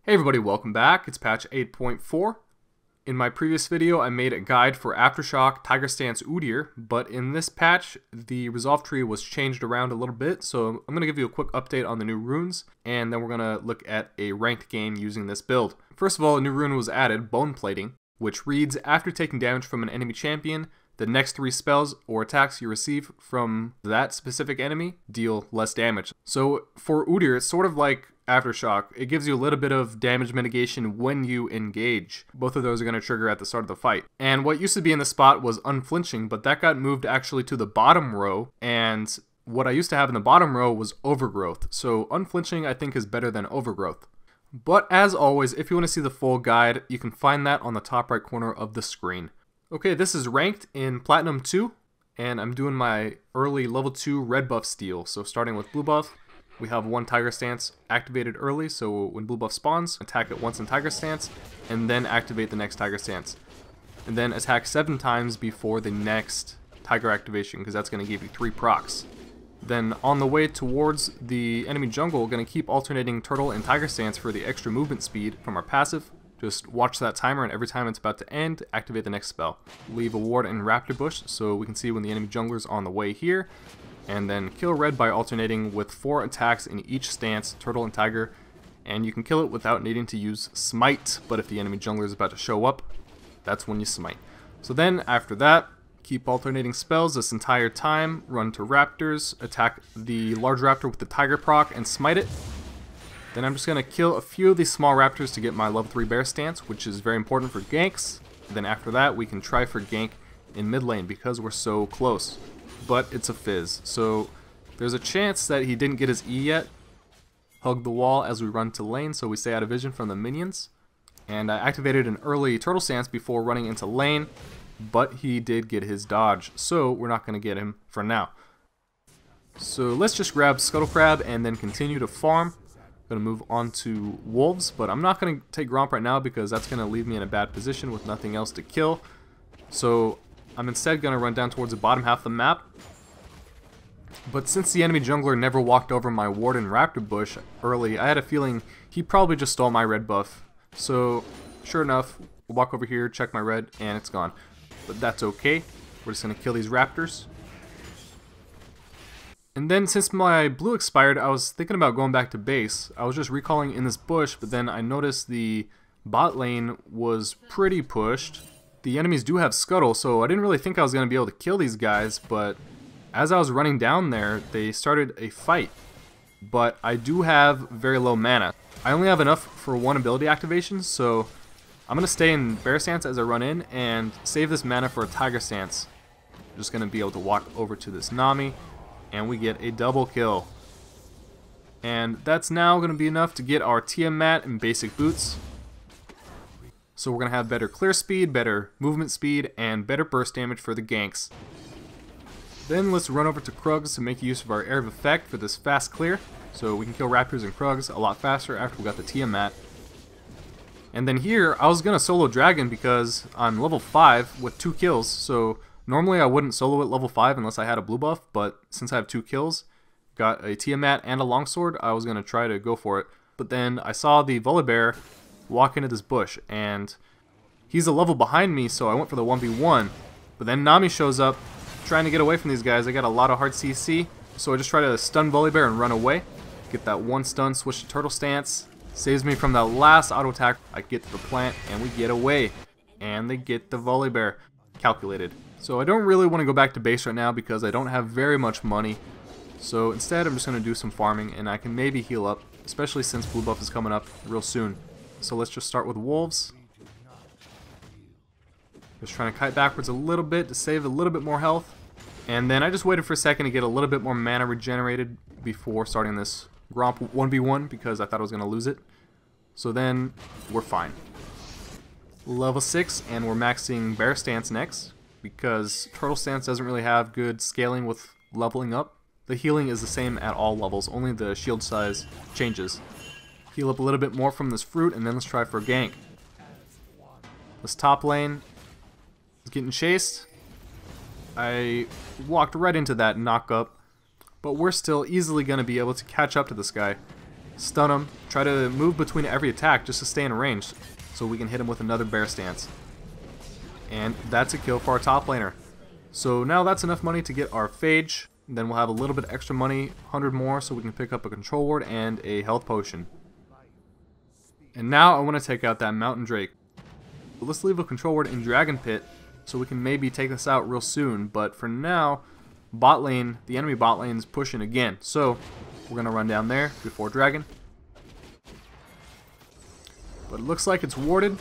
Hey everybody, welcome back. It's patch 8.4. In my previous video, I made a guide for Aftershock Tiger Stance Udyr, but in this patch, the resolve tree was changed around a little bit, so I'm going to give you a quick update on the new runes, and then we're going to look at a ranked game using this build. First of all, a new rune was added, Bone Plating, which reads, after taking damage from an enemy champion, the next 3 spells or attacks you receive from that specific enemy deal less damage. So for Udyr, it's sort of like Aftershock. It gives you a little bit of damage mitigation when you engage. Both of those are going to trigger at the start of the fight. And what used to be in the spot was Unflinching, but that got moved actually to the bottom row, and what I used to have in the bottom row was Overgrowth. So Unflinching I think is better than Overgrowth. But as always, if you want to see the full guide, you can find that on the top right corner of the screen. Okay, this is ranked in Platinum 2, and I'm doing my early level 2 red buff steal. So starting with blue buff, we have one Tiger Stance activated early, so when blue buff spawns, attack it once in Tiger Stance, and then activate the next Tiger Stance. And then attack 7 times before the next Tiger activation, because that's going to give you 3 procs. Then on the way towards the enemy jungle, we're going to keep alternating Turtle and Tiger Stance for the extra movement speed from our passive. Just watch that timer, and every time it's about to end, activate the next spell. Leave a ward in Raptor Bush so we can see when the enemy jungler's on the way here. And then kill red by alternating with 4 attacks in each stance, Turtle and Tiger. And you can kill it without needing to use Smite, but if the enemy jungler is about to show up, that's when you Smite. So then, after that, keep alternating spells this entire time, run to Raptors, attack the large Raptor with the Tiger proc, and Smite it. Then I'm just going to kill a few of these small Raptors to get my level 3 bear stance, which is very important for ganks. Then after that, we can try for gank in mid lane because we're so close. But it's a fizz, so there's a chance that he didn't get his E yet. Hug the wall as we run to lane so we stay out of vision from the minions. And I activated an early turtle stance before running into lane, but he did get his dodge, so we're not going to get him for now. So let's just grab Scuttle Crab and then continue to farm. Going to move on to wolves, but I'm not going to take Gromp right now because that's going to leave me in a bad position with nothing else to kill. So I'm instead going to run down towards the bottom half of the map. But since the enemy jungler never walked over my ward and Raptor Bush early, I had a feeling he probably just stole my red buff. So sure enough, we'll walk over here, check my red, and it's gone. But that's okay. We're just going to kill these Raptors. And then since my blue expired, I was thinking about going back to base. I was just recalling in this bush, but then I noticed the bot lane was pretty pushed. The enemies do have Scuttle, so I didn't really think I was going to be able to kill these guys, but as I was running down there, they started a fight. But I do have very low mana. I only have enough for 1 ability activation, so I'm going to stay in Bear Stance as I run in and save this mana for a Tiger Stance. I'm just going to be able to walk over to this Nami, and we get a double kill. And that's now going to be enough to get our Tiamat and basic boots. So we're going to have better clear speed, better movement speed, and better burst damage for the ganks. Then let's run over to Krugs to make use of our Air of Effect for this fast clear. So we can kill Raptors and Krugs a lot faster after we got the Tiamat. And then here, I was going to solo Dragon because I'm level 5 with 2 kills. So normally I wouldn't solo at level 5 unless I had a blue buff, but since I have 2 kills, got a Tiamat and a longsword, I was going to try to go for it. But then I saw the Volibear walk into this bush, and he's a level behind me, so I went for the 1v1. But then Nami shows up, trying to get away from these guys. I got a lot of hard CC, so I just try to stun Volibear and run away. Get that 1 stun, switch to Turtle Stance. Saves me from that last auto attack. I get to the plant, and we get away. And they get the Volibear. Calculated. So I don't really want to go back to base right now because I don't have very much money. So instead I'm just going to do some farming and I can maybe heal up, especially since blue buff is coming up real soon. So let's just start with wolves. Just trying to kite backwards a little bit to save a little bit more health. And then I just waited for a second to get a little bit more mana regenerated before starting this Gromp 1v1 because I thought I was going to lose it. So then we're fine. Level 6 and we're maxing Bear Stance next, because Turtle Stance doesn't really have good scaling with leveling up. The healing is the same at all levels, only the shield size changes. Heal up a little bit more from this fruit, and then let's try for a gank. This top lane is getting chased. I walked right into that knock up, but we're still easily going to be able to catch up to this guy. Stun him, try try to move between every attack just to stay in range so we can hit him with another bear stance. And that's a kill for our top laner. So now that's enough money to get our phage. Then we'll have a little bit extra money, 100 more, so we can pick up a control ward and a health potion. And now I want to take out that mountain drake. But let's leave a control ward in dragon pit so we can maybe take this out real soon. But for now, bot lane, the enemy bot lane is pushing again. So we're going to run down there before dragon. But it looks like it's warded.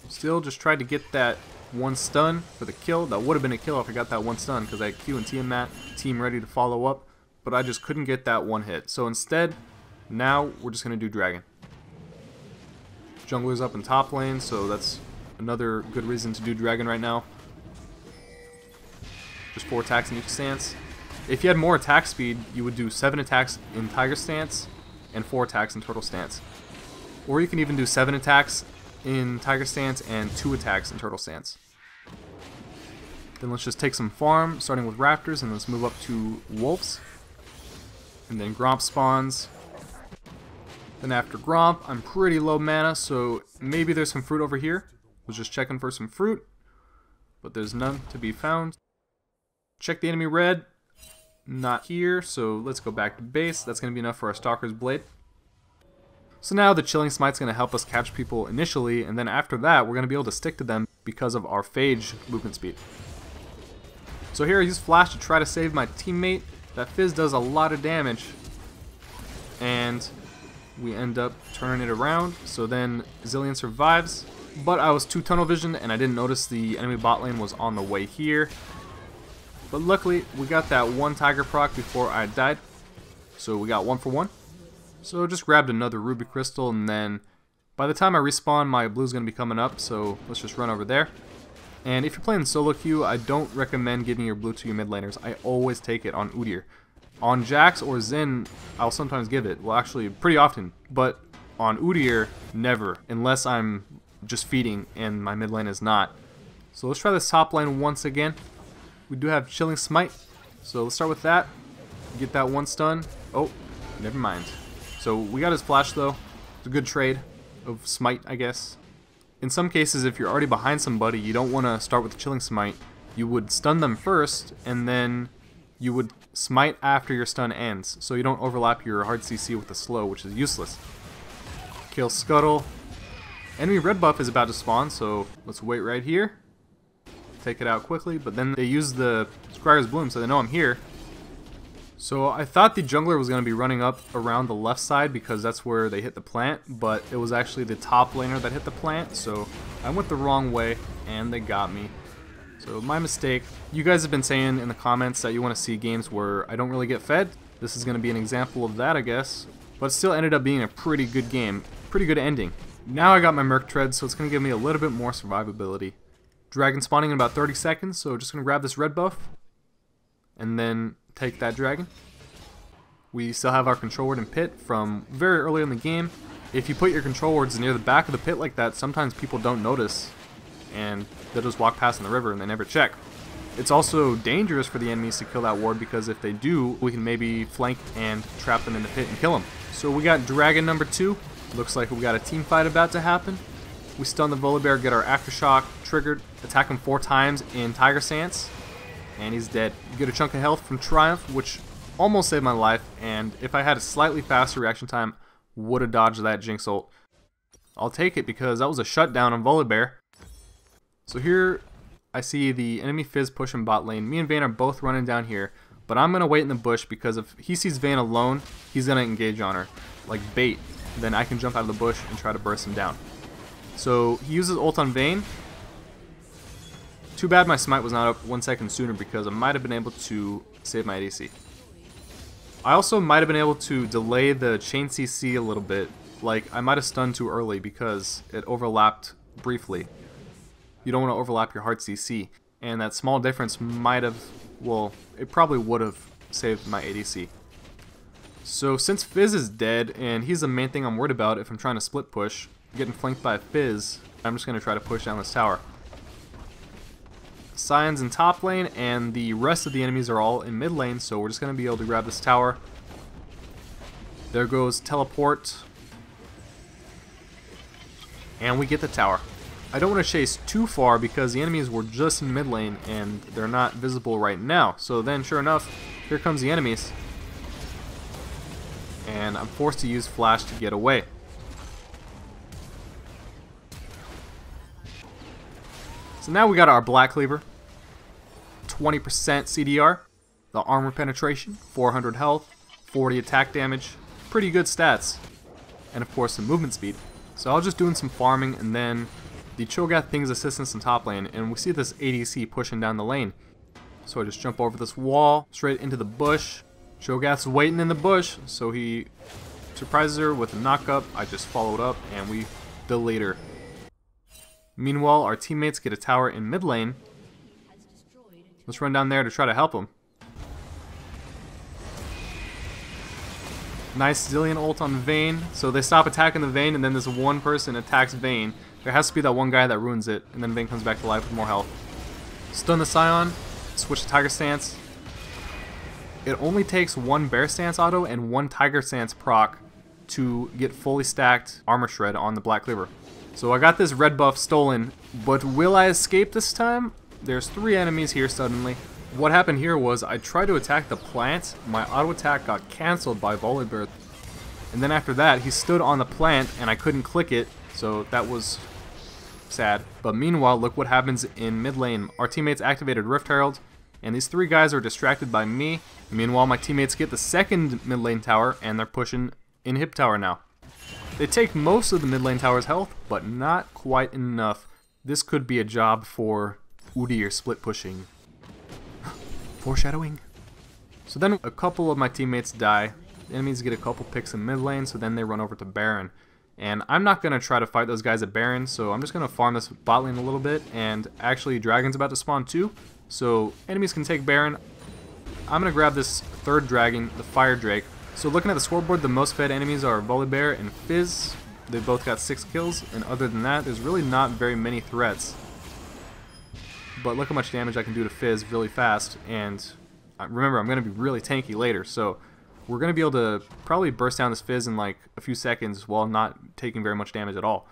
Still just tried to get that one stun for the kill. That would have been a kill if I got that one stun because I had Q and T in that team ready to follow up. But I just couldn't get that one hit. So instead, now we're just going to do dragon. Jungler's up in top lane, so that's another good reason to do dragon right now. Just 4 attacks in each stance. If you had more attack speed, you would do 7 attacks in Tiger stance and 4 attacks in Turtle stance. Or you can even do 7 attacks in Tiger stance and 2 attacks in Turtle stance. Then let's just take some farm, starting with raptors, and let's move up to wolves. And then Gromp spawns. Then after Gromp, I'm pretty low mana, so maybe there's some fruit over here. Was just checking for some fruit, but there's none to be found. Check the enemy red. Not here, so let's go back to base. That's going to be enough for our Stalker's Blade. So now the Chilling Smite's going to help us catch people initially, and then after that, we're going to be able to stick to them because of our phage movement speed. So here I use Flash to try to save my teammate. That Fizz does a lot of damage, and we end up turning it around. So then Zillion survives, but I was too tunnel vision and I didn't notice the enemy bot lane was on the way here. But luckily we got that one tiger proc before I died, so we got 1 for 1. So just grabbed another ruby crystal, and then by the time I respawn, my blue's going to be coming up, so let's just run over there. And if you're playing solo queue, I don't recommend giving your blue to your mid laners. I always take it on Udyr. On Jax or Xin, I'll sometimes give it. Well, actually, pretty often. But on Udyr, never. Unless I'm just feeding and my mid lane is not. So let's try this top lane once again. We do have Chilling Smite. So let's start with that. Get that one stun. Oh, never mind. So we got his flash though. It's a good trade of Smite, I guess. In some cases, if you're already behind somebody, you don't want to start with the Chilling Smite. You would stun them first, and then you would smite after your stun ends, so you don't overlap your hard CC with the slow, which is useless. Kill Scuttle. Enemy red buff is about to spawn, so let's wait right here. Take it out quickly, but then they use the Scryer's Bloom, so they know I'm here. So I thought the jungler was going to be running up around the left side because that's where they hit the plant, but it was actually the top laner that hit the plant, so I went the wrong way and they got me. So my mistake. You guys have been saying in the comments that you want to see games where I don't really get fed. This is going to be an example of that, I guess, but it still ended up being a pretty good game, pretty good ending. Now I got my Merc Tread, so it's going to give me a little bit more survivability. Dragon spawning in about 30 seconds, so just going to grab this red buff and then take that dragon. We still have our control ward in pit from very early in the game. If you put your control wards near the back of the pit like that, sometimes people don't notice and they'll just walk past in the river and they never check. It's also dangerous for the enemies to kill that ward because if they do, we can maybe flank and trap them in the pit and kill them. So we got dragon number 2. Looks like we got a team fight about to happen. We stun the Volibear, get our Aftershock triggered, attack him 4 times in Tiger Stance, and he's dead. You get a chunk of health from Triumph, which almost saved my life, and if I had a slightly faster reaction time, would have dodged that Jinx ult. I'll take it because that was a shutdown on Volibear. So here I see the enemy Fizz pushing bot lane. Me and Vayne are both running down here, but I'm going to wait in the bush because if he sees Vayne alone, he's going to engage on her like bait. Then I can jump out of the bush and try to burst him down. So he uses ult on Vayne. Too bad my smite was not up 1 second sooner because I might have been able to save my ADC. I also might have been able to delay the chain CC a little bit. Like, I might have stunned too early because it overlapped briefly. You don't want to overlap your hard CC. And that small difference might have, well, it probably would have saved my ADC. So since Fizz is dead, and he's the main thing I'm worried about if I'm trying to split push, getting flanked by Fizz, I'm just going to try to push down this tower. Sion's in top lane, and the rest of the enemies are all in mid lane, so we're just going to be able to grab this tower. There goes teleport. And we get the tower. I don't want to chase too far because the enemies were just in mid lane and they're not visible right now. So then, sure enough, here comes the enemies. And I'm forced to use flash to get away. So now we got our Black Cleaver. 20% CDR. The armor penetration, 400 health, 40 attack damage. Pretty good stats. And of course the movement speed. So I was just doing some farming, and then the Cho'Gath pings assistance in top lane, and we see this ADC pushing down the lane. So I just jump over this wall, straight into the bush. Cho'Gath's waiting in the bush, so he surprises her with a knockup. I just followed up, and we delete her. Meanwhile, our teammates get a tower in mid lane. Let's run down there to try to help them. Nice Zillion ult on Vayne. So they stop attacking the Vayne, and then this one person attacks Vayne. There has to be that one guy that ruins it, and then Vayne comes back to life with more health. Stun the Scion, switch to Tiger Stance. It only takes one Bear Stance auto and one Tiger Stance proc to get fully stacked Armor Shred on the Black Cleaver. So I got this red buff stolen, but will I escape this time? There's 3 enemies here suddenly. What happened here was I tried to attack the plant, my auto attack got cancelled by Volibear, and then after that he stood on the plant and I couldn't click it, so that was sad. But meanwhile, look what happens in mid lane. Our teammates activated Rift Herald, and these 3 guys are distracted by me. Meanwhile, my teammates get the second mid lane tower, and they're pushing Inhib tower now. They take most of the mid lane tower's health, but not quite enough. This could be a job for Udyr split pushing. Foreshadowing. So then a couple of my teammates die. The enemies get a couple picks in mid lane, so then they run over to Baron. And I'm not going to try to fight those guys at Baron, so I'm just going to farm this bot lane a little bit. And actually, Dragon's about to spawn too, so enemies can take Baron. I'm going to grab this 3rd dragon, the Fire Drake. So looking at the scoreboard, the most fed enemies are Volibear and Fizz. They both got 6 kills, and other than that, there's really not very many threats. But look how much damage I can do to Fizz really fast, and remember, I'm going to be really tanky later, so we're going to be able to probably burst down this Fizz in like a few seconds while not taking very much damage at all.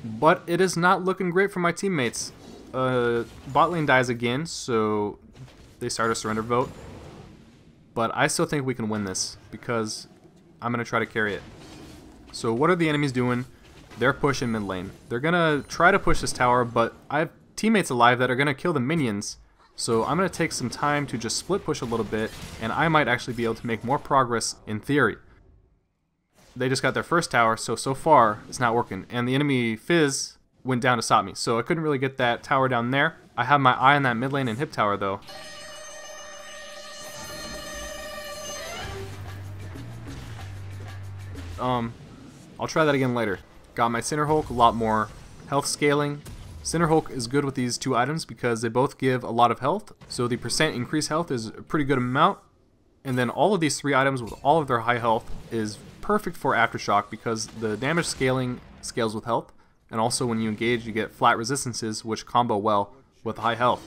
But it is not looking great for my teammates. Bot lane dies again, so they start a surrender vote. But I still think we can win this, because I'm going to try to carry it. So what are the enemies doing? They're pushing mid lane. They're going to try to push this tower, but I have teammates alive that are going to kill the minions. So I'm going to take some time to just split push a little bit, and I might actually be able to make more progress in theory. They just got their first tower, so far it's not working. And the enemy Fizz went down to stop me, so I couldn't really get that tower down there. I have my eye on that mid lane and hip tower though. I'll try that again later. Got my Center Hulk, a lot more health scaling. Center Hulk is good with these 2 items because they both give a lot of health, so the percent increased health is a pretty good amount. And then all of these 3 items with all of their high health is perfect for Aftershock because the damage scaling scales with health, and also when you engage you get flat resistances which combo well with high health.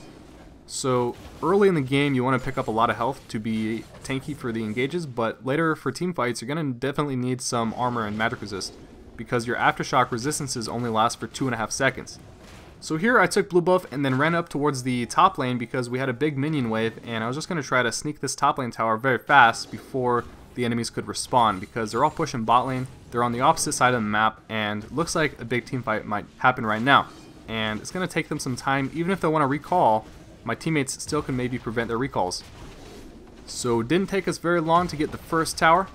So early in the game you want to pick up a lot of health to be tanky for the engages, but later for team fights you're going to definitely need some armor and magic resist because your Aftershock resistances only last for 2.5 seconds. So here I took blue buff and then ran up towards the top lane because we had a big minion wave, and I was just going to try to sneak this top lane tower very fast before the enemies could respawn because they're all pushing bot lane. They're on the opposite side of the map, and looks like a big team fight might happen right now. And it's going to take them some time. Even if they want to recall, my teammates still can maybe prevent their recalls. So it didn't take us very long to get the first tower,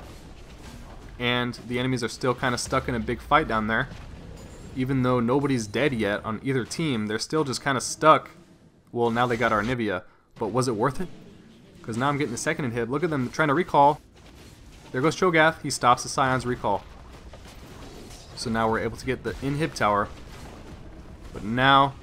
and the enemies are still kind of stuck in a big fight down there. Even though nobody's dead yet on either team, they're still just kind of stuck. Well, now they got our Nivea, but was it worth it? Because now I'm getting the second inhib. Look at them trying to recall. There goes Cho'Gath. He stops the Scion's recall. So now we're able to get the inhib tower. But now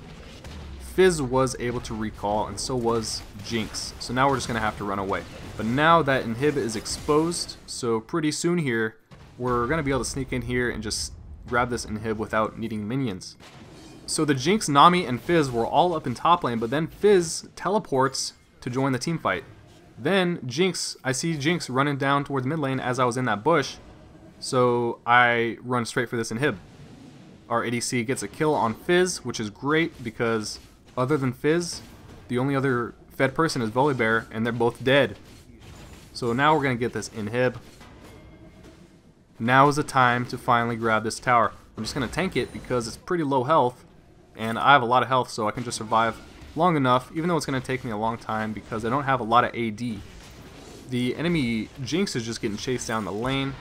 Fizz was able to recall, and so was Jinx. So now we're just going to have to run away. But now that inhib is exposed, so pretty soon here, we're going to be able to sneak in here and just grab this inhib without needing minions. So the Jinx, Nami, and Fizz were all up in top lane, but then Fizz teleports to join the team fight. Then Jinx, I see Jinx running down towards mid lane as I was in that bush, so I run straight for this inhib. our ADC gets a kill on Fizz, which is great because other than Fizz, the only other fed person is Volibear, and they're both dead. So now we're going to get this inhib. Now is the time to finally grab this tower. I'm just going to tank it because it's pretty low health, and I have a lot of health, so I can just survive long enough, even though it's going to take me a long time because I don't have a lot of AD. The enemy Jinx is just getting chased down the lane,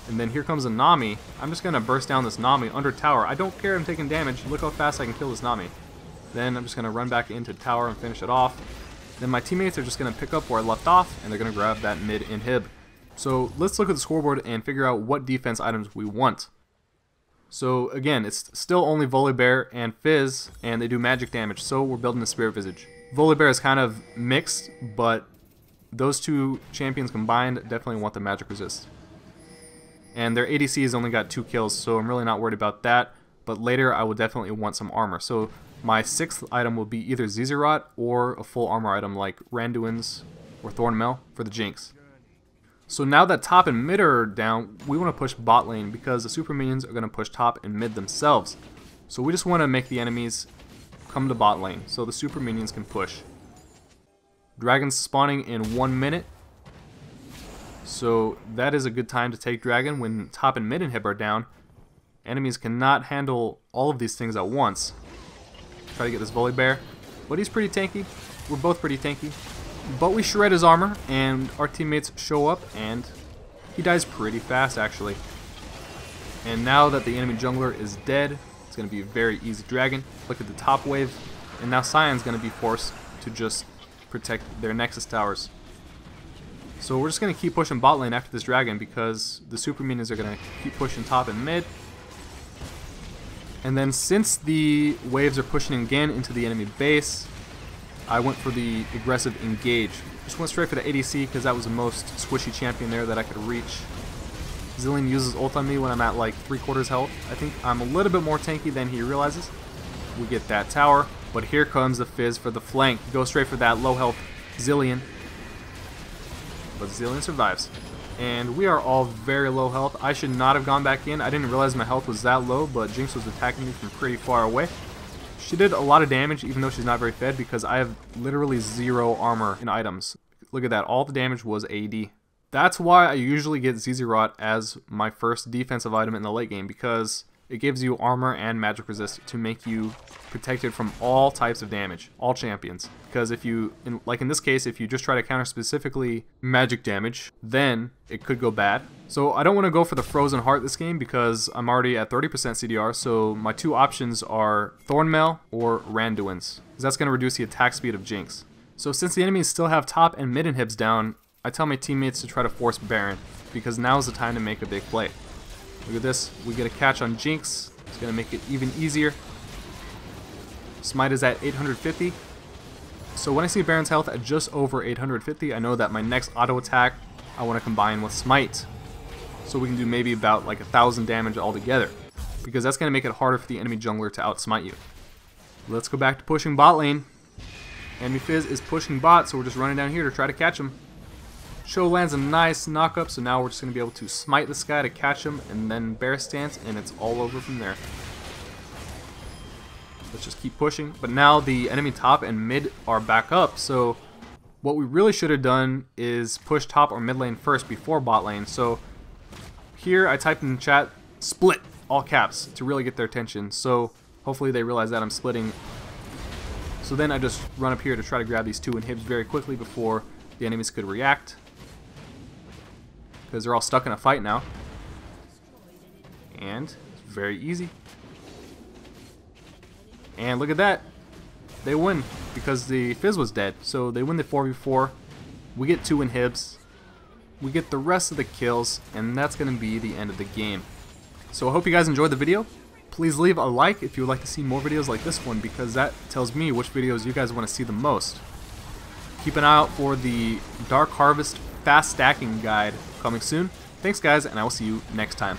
and then here comes a Nami. I'm just going to burst down this Nami under tower. I don't care if I'm taking damage. Look how fast I can kill this Nami. Then I'm just going to run back into tower and finish it off. Then my teammates are just going to pick up where I left off, and they're going to grab that mid inhib. So let's look at the scoreboard and figure out what defense items we want. So again, it's still only Volibear and Fizz, and they do magic damage, so we're building the Spirit Visage. Volibear is kind of mixed, but those two champions combined definitely want the magic resist. And their ADC has only got 2 kills, so I'm really not worried about that, but later I will definitely want some armor. So my 6th item will be either Zizirot or a full armor item like Randuin's or Thornmail for the Jinx. So now that top and mid are down, we want to push bot lane because the super minions are going to push top and mid themselves. So we just want to make the enemies come to bot lane so the super minions can push. Dragon's spawning in 1 minute. So that is a good time to take Dragon when top and mid inhib are down. Enemies cannot handle all of these things at once. Try to get this Volibear, but he's pretty tanky. We're both pretty tanky. But we shred his armor, and our teammates show up, and he dies pretty fast, actually. And now that the enemy jungler is dead, it's going to be a very easy dragon. Look at the top wave, and now Sion's going to be forced to just protect their Nexus towers. So we're just going to keep pushing bot lane after this dragon because the super minions are going to keep pushing top and mid. And then since the waves are pushing again into the enemy base, I went for the aggressive engage. Just went straight for the ADC because that was the most squishy champion there that I could reach. Zilean uses ult on me when I'm at like 3/4 health. I think I'm a little bit more tanky than he realizes. We get that tower, but here comes the Fizz for the flank. Go straight for that low health Zilean. But Zilean survives. And we are all very low health. I should not have gone back in. I didn't realize my health was that low, but Jinx was attacking me from pretty far away. She did a lot of damage even though she's not very fed because I have literally 0 armor in items. Look at that, all the damage was AD. That's why I usually get Zizirot as my first defensive item in the late game because it gives you armor and magic resist to make you protected from all types of damage, all champions. Because if you, like in this case, if you just try to counter specifically magic damage, then it could go bad. So I don't want to go for the Frozen Heart this game because I'm already at 30% CDR, so my 2 options are Thornmail or Randuin's, because that's going to reduce the attack speed of Jinx. So since the enemies still have top and mid inhibs down, I tell my teammates to try to force Baron, because now is the time to make a big play. Look at this, we get a catch on Jinx, it's going to make it even easier. Smite is at 850. So when I see Baron's health at just over 850, I know that my next auto attack I want to combine with Smite. So we can do maybe about like 1,000 damage altogether. Because that's going to make it harder for the enemy jungler to outsmite you. Let's go back to pushing bot lane. Enemy Fizz is pushing bot, so we're just running down here to try to catch him. Sho lands a nice knockup, so now we're just going to be able to smite this guy to catch him, and then bear stance, and it's all over from there. Let's just keep pushing. But now the enemy top and mid are back up, so what we really should have done is push top or mid lane first before bot lane. So here I typed in the chat, split, all caps, to really get their attention. So hopefully they realize that I'm splitting. So then I just run up here to try to grab these 2 inhibs very quickly before the enemies could react. Because they're all stuck in a fight now. And it's very easy. And look at that. They win because the Fizz was dead. So they win the 4v4. We get 2 inhibs. We get the rest of the kills. And that's going to be the end of the game. So I hope you guys enjoyed the video. Please leave a like if you would like to see more videos like this one, because that tells me which videos you guys want to see the most. Keep an eye out for the Dark Harvest fast stacking guide coming soon. Thanks guys, and I will see you next time.